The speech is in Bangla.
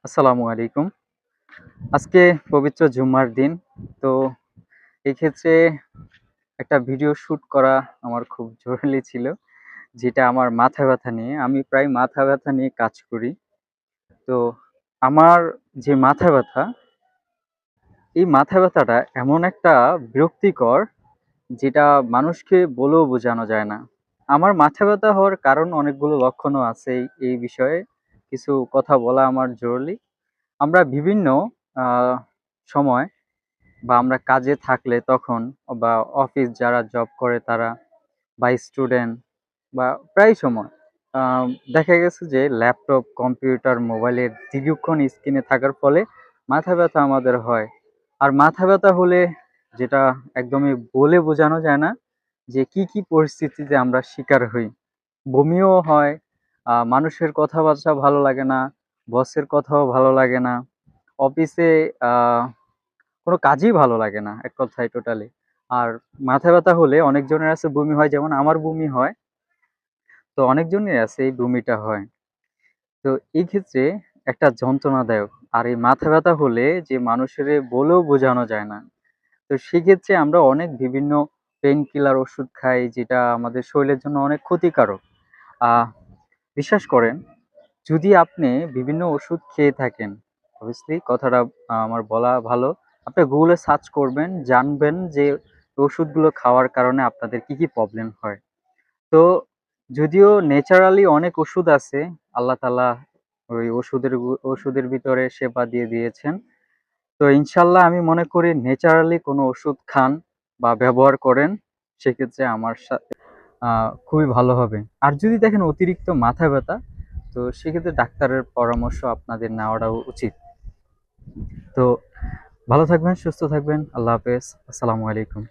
আসসালামু আলাইকুম। আজকে পবিত্র জুম্মার দিন। তো এই ক্ষেত্রে একটা ভিডিও শুট করা আমার খুব জরুরি ছিল। যেটা আমার মাথা ব্যাথা নিয়ে। আমি প্রায় মাথা ব্যাথা নিয়ে কাজ করি। তো আমার যে মাথা ব্যাথা, এই মাথা ব্যাথাটা এমন একটা বিরক্তিকর যেটা মানুষকে বলেও বোঝানো যায় না। আমার মাথা ব্যাথা হওয়ার কারণ অনেকগুলো লক্ষণও আছে এই বিষয়ে। কিছু কথা বলা আমার জরুরি। আমরা বিভিন্ন আ সময় বা আমরা কাজে থাকলে তখন বা অফিস যারা জব করে তারা বা স্টুডেন্ট বা প্রায় সময় আ দেখা গেছে যে ল্যাপটপ, কম্পিউটার, মোবাইলের দীর্ঘক্ষণ স্ক্রিনে থাকার ফলে মাথা ব্যাথা আমাদের হয়। আর মাথা ব্যাথা হলে যেটা একদমই বলে বোঝানো যায় না যে কি পরিস্থিতিতে আমরা শিকার হই। বমিও হয়, মানুষের কথাবার্তা ভালো লাগে না, বসের কথাও ভালো লাগে না। অফিসে আ কোনো কাজই ভালো লাগে না এক কথায় টোটালি। আর মাথা ব্যাথা হলে অনেকজনের আছে বমি হয়, যেমন আমার বমি হয়। তো অনেকজনের আছে এই বমিটা হয়। তো এই ক্ষেত্রে একটা যন্ত্রণাদায়ক। আর এই মাথা ব্যাথা হলে যে মানুষের বলেও বোঝানো যায় না। তো সেক্ষেত্রে আমরা অনেক বিভিন্ন পেইন কিলার ওষুধ খাই, যেটা আমাদের শরীরের জন্য অনেক ক্ষতিকারক। আহ বিশ্বাস করেন, যদি আপনি বিভিন্ন ওষুধ খেয়ে থাকেন, obviously কথাটা আমার বলা ভালো। আপনি গুগলে সার্চ করবেন, জানবেন যে ওষুধগুলো খাওয়ার কারণে আপনাদের কি প্রবলেম হয়। তো যদিও ন্যাচারালি অনেক ওষুধ আছে, আল্লাহ তাআলা ওই ওষুধের ভিতরে শেফা দিয়ে দিয়েছেন। তো ইনশাআল্লাহ আমি মনে করি ন্যাচারালি কোনো ওষুধ খান বা ব্যবহার করেন, সেক্ষেত্রে আমার খুবই ভালো হবে। আর যদি দেখেন অতিরিক্ত মাথা ব্যথা, তো সেক্ষেত্রে ডাক্তারের পরামর্শ আপনাদের নেওয়াটাও উচিত। তো ভালো থাকবেন, সুস্থ থাকবেন। আল্লাহ হাফেজ। আসসালামু আলাইকুম।